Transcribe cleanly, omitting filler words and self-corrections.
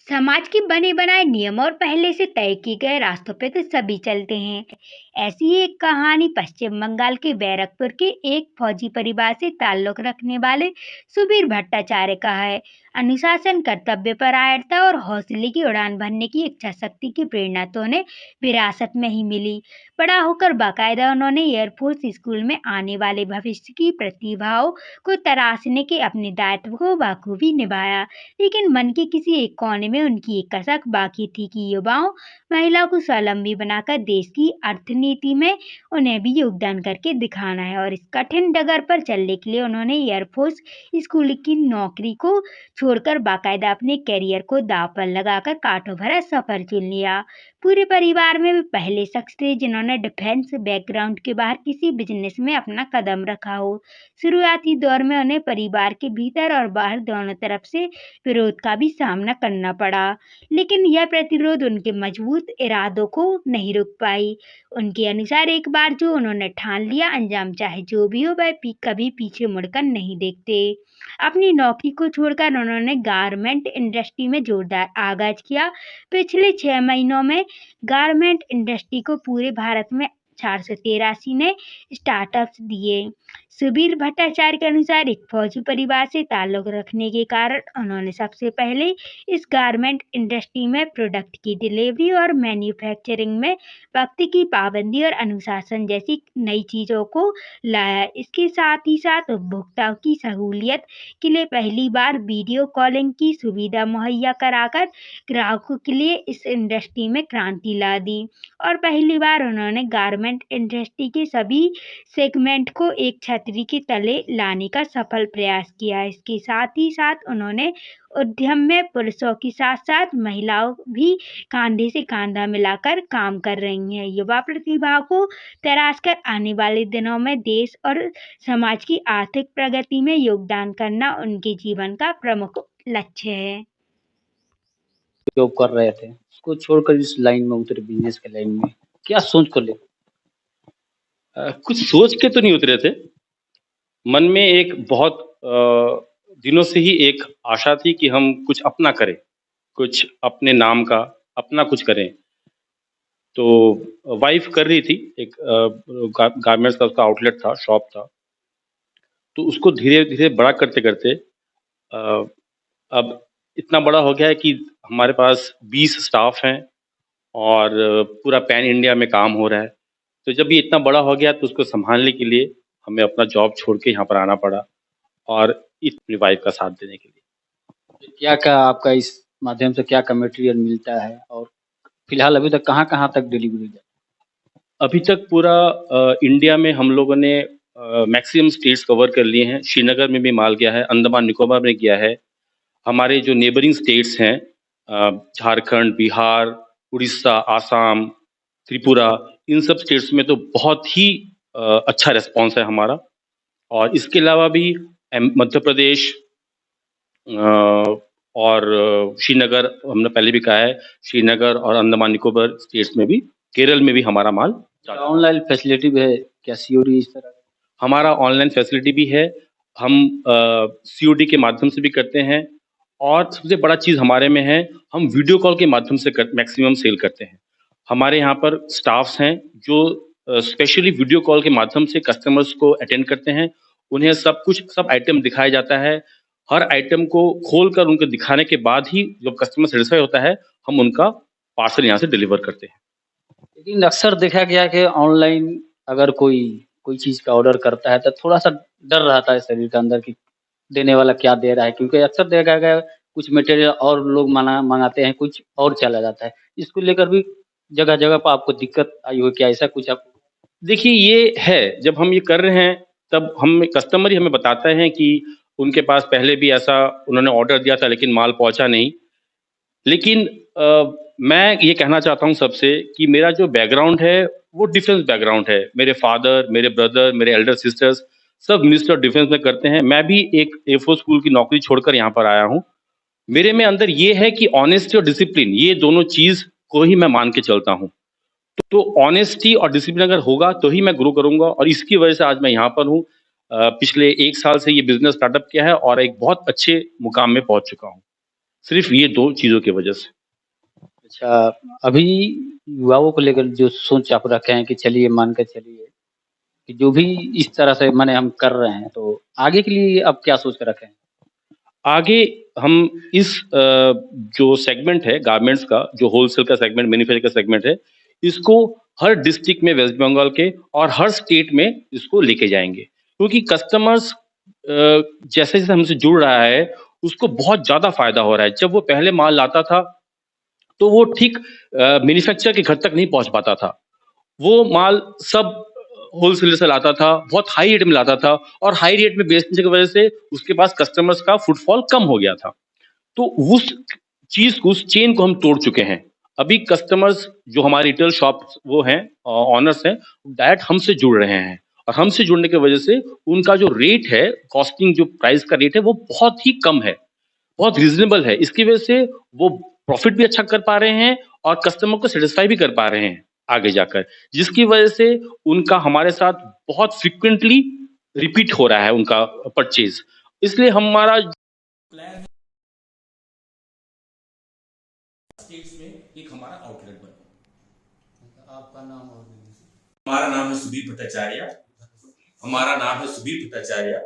समाज के बने बनाए नियम और पहले से तय किए गए रास्तों पे तो सभी चलते हैं। ऐसी ही एक कहानी पश्चिम बंगाल के बैरकपुर के एक फौजी परिवार से ताल्लुक रखने वाले सुबीर भट्टाचार्य का है। अनुशासन, कर्तव्य परायणता और हौसले की उड़ान भरने की इच्छा शक्ति की प्रेरणा तो उन्हें विरासत में ही मिली। बड़ा होकर बाकायदा उन्होंने एयरफोर्स स्कूल में आने वाले भविष्य की प्रतिभाओं को तराशने के अपने दायित्व को बखूबी निभाया। लेकिन मन के किसी एक कोने में उनकी एक कसक बाकी थी कि युवाओं, महिलाओं को स्वावलंबी बनाकर देश की अर्थनीति में उन्हें भी योगदान करके दिखाना है। और इस कठिन डगर पर चलने के लिए उन्होंने एयरफोर्स स्कूल की नौकरी को छोड़कर बाकायदा अपने करियर को दांव पर लगाकर कांटों भरा सफर चुन लिया। पूरे परिवार में वे पहले शख्स थे जिन्होंने डिफेंस बैकग्राउंड के बाहर किसी बिजनेस में अपना कदम रखा हो। शुरुआती दौर में उन्हें परिवार के भीतर और बाहर दोनों तरफ से विरोध का भी सामना करना पड़ा, लेकिन यह प्रतिरोध उनके मजबूत इरादों को नहीं रोक पाई। उनके अनुसार एक बार जो उन्होंने ठान लिया, अंजाम चाहे जो भी हो, वह कभी पीछे मुड़कर नहीं देखते। अपनी नौकरी को छोड़कर उन्होंने गारमेंट इंडस्ट्री में जोरदार आगाज किया। पिछले 6 महीनों में गारमेंट इंडस्ट्री को पूरे भारत में 483 ने स्टार्टअप्स दिए। सुबीर भट्टाचार्य के अनुसार एक फौजी परिवार से ताल्लुक रखने के कारण उन्होंने सबसे पहले इस गारमेंट इंडस्ट्री में प्रोडक्ट की डिलीवरी और मैन्युफैक्चरिंग में वक्त की पाबंदी और अनुशासन जैसी नई चीजों को लाया। इसके साथ ही साथ उपभोक्ताओं की सहूलियत के लिए पहली बार वीडियो कॉलिंग की सुविधा मुहैया कराकर ग्राहकों के लिए इस इंडस्ट्री में क्रांति ला दी। और पहली बार उन्होंने गारमेंट इंडस्ट्री के सभी सेगमेंट को एक छतरी के तले लाने का सफल प्रयास किया। इसके साथ ही साथ उन्होंने उद्यम में पुरुषों के साथ साथ महिलाओं भी कंधे से कंधा मिलाकर काम कर रही हैं। युवा प्रतिभा को तराशकर आने वाले दिनों में देश और समाज की आर्थिक प्रगति में योगदान करना उनके जीवन का प्रमुख लक्ष्य है। जॉब कर रहे थे, उसको छोड़कर इस लाइन में उतरे, बिजनेस के लाइन में। क्या सोच कर ले? कुछ सोच के तो नहीं उतरे थे। मन में एक बहुत दिनों से ही एक आशा थी कि हम कुछ अपना करें, कुछ अपने नाम का अपना कुछ करें। तो वाइफ कर रही थी, एक गारमेंट्स का उसका आउटलेट था, शॉप था। तो उसको धीरे धीरे बड़ा करते करते अब इतना बड़ा हो गया है कि हमारे पास 20 स्टाफ हैं और पूरा पैन इंडिया में काम हो रहा है। तो जब ये इतना बड़ा हो गया तो उसको संभालने के लिए हमें अपना जॉब छोड़ के यहाँ पर आना पड़ा और अपनी वाइफ का साथ देने के लिए। क्या आपका इस माध्यम से क्या मटेरियल मिलता है और फिलहाल अभी तक कहाँ तक डिलीवरी है? अभी तक पूरा इंडिया में हम लोगों ने मैक्सिमम स्टेट्स कवर कर लिए हैं। श्रीनगर में भी माल गया है, अंडमान निकोबार में गया है। हमारे जो नेबरिंग स्टेट्स हैं, झारखंड, बिहार, उड़ीसा, आसाम, त्रिपुरा, इन सब स्टेट्स में तो बहुत ही अच्छा रिस्पांस है हमारा। और इसके अलावा भी मध्य प्रदेश और श्रीनगर, हमने पहले भी कहा है, श्रीनगर और अंडमान निकोबार स्टेट्स में भी, केरल में भी हमारा माल। ऑनलाइन फैसिलिटी भी है क्या, सीओडी इस तरह? हमारा ऑनलाइन फैसिलिटी भी है, हम सीओडी के माध्यम से भी करते हैं। और सबसे बड़ा चीज़ हमारे में है, हम वीडियो कॉल के माध्यम से मैक्सिमम सेल करते हैं। हमारे यहाँ पर स्टाफ्स हैं जो स्पेशली वीडियो कॉल के माध्यम से कस्टमर्स को अटेंड करते हैं। उन्हें सब आइटम दिखाया जाता है। हर आइटम को खोलकर उनको दिखाने के बाद ही जब कस्टमर सेटिस्फाई होता है, हम उनका पार्सल यहाँ से डिलीवर करते हैं। लेकिन अक्सर देखा गया कि ऑनलाइन अगर कोई चीज़ का ऑर्डर करता है तो थोड़ा सा डर रहता है शरीर के अंदर कि देने वाला क्या दे रहा है, क्योंकि अक्सर देखा गया कुछ मटेरियल और लोग मंगाते हैं, कुछ और चला जाता है। इसको लेकर भी जगह जगह पर आपको दिक्कत आई हो क्या, ऐसा कुछ आप? देखिए, ये है, जब हम ये कर रहे हैं तब हम कस्टमर ही हमें बताते हैं कि उनके पास पहले भी ऐसा उन्होंने ऑर्डर दिया था लेकिन माल पहुंचा नहीं। लेकिन मैं ये कहना चाहता हूँ सबसे कि मेरा जो बैकग्राउंड है वो डिफेंस बैकग्राउंड है। मेरे फादर, मेरे ब्रदर, मेरे एल्डर सिस्टर्स सब मिनिस्टर ऑफ डिफेंस में करते हैं। मैं भी एक एयरफोर्स स्कूल की नौकरी छोड़कर यहाँ पर आया हूँ। मेरे में अंदर ये है कि ऑनेस्टी और डिसिप्लिन, ये दोनों चीज को ही मैं मान के चलता हूँ। तो ऑनेस्टी और डिसिप्लिन अगर होगा तो ही मैं ग्रो करूंगा, और इसकी वजह से आज मैं यहाँ पर हूँ। पिछले 1 साल से ये बिजनेस स्टार्टअप किया है और एक बहुत अच्छे मुकाम में पहुंच चुका हूँ। सिर्फ ये 2 चीज़ों की वजह से। अच्छा, अभी युवाओं को लेकर जो सोच आप रखे हैं कि चलिए मान के चलिए कि जो भी इस तरह से माने हम कर रहे हैं, तो आगे के लिए अब क्या सोच के रखे हैं? आगे हम इस जो सेगमेंट है गारमेंट्स का, जो होलसेल का सेगमेंट, मैन्युफैक्चर का सेगमेंट है, इसको हर डिस्ट्रिक्ट में वेस्ट बंगाल के और हर स्टेट में इसको लेके जाएँगे। क्योंकि कस्टमर्स जैसे-जैसे हमसे जुड़ रहा है, उसको बहुत ज़्यादा फ़ायदा हो रहा है। जब वो पहले माल लाता था, तो वो ठीक मैन्युफैक्चर के घर तक नहीं पहुँच पाता था। वो माल सब होलसेलर से लाता था, बहुत हाई रेट में लाता था और हाई रेट में बेचने की वजह से उसके पास कस्टमर्स का फुटफॉल कम हो गया था। तो उस चीज़ को, उस चेन को हम तोड़ चुके हैं। अभी कस्टमर्स जो हमारे रिटेल शॉप वो हैं ओनर्स हैं, डायरेक्ट हमसे जुड़ रहे हैं और हमसे जुड़ने की वजह से उनका जो रेट है, कॉस्टिंग जो प्राइस का रेट है, वो बहुत ही कम है, बहुत रीज़नेबल है। इसकी वजह से वो प्रॉफ़िट भी अच्छा कर पा रहे हैं और कस्टमर को सैटिस्फाई भी कर पा रहे हैं आगे जाकर। जिसकी वजह से उनका हमारे साथ बहुत फ्रीक्वेंटली रिपीट हो रहा है उनका परचेज़। इसलिए हमारा प्लान स्टेट्स में एक हमारा आउटलेट बने। आपका नाम और दीजिए। हमारा नाम है सुधीर भट्टाचार्य।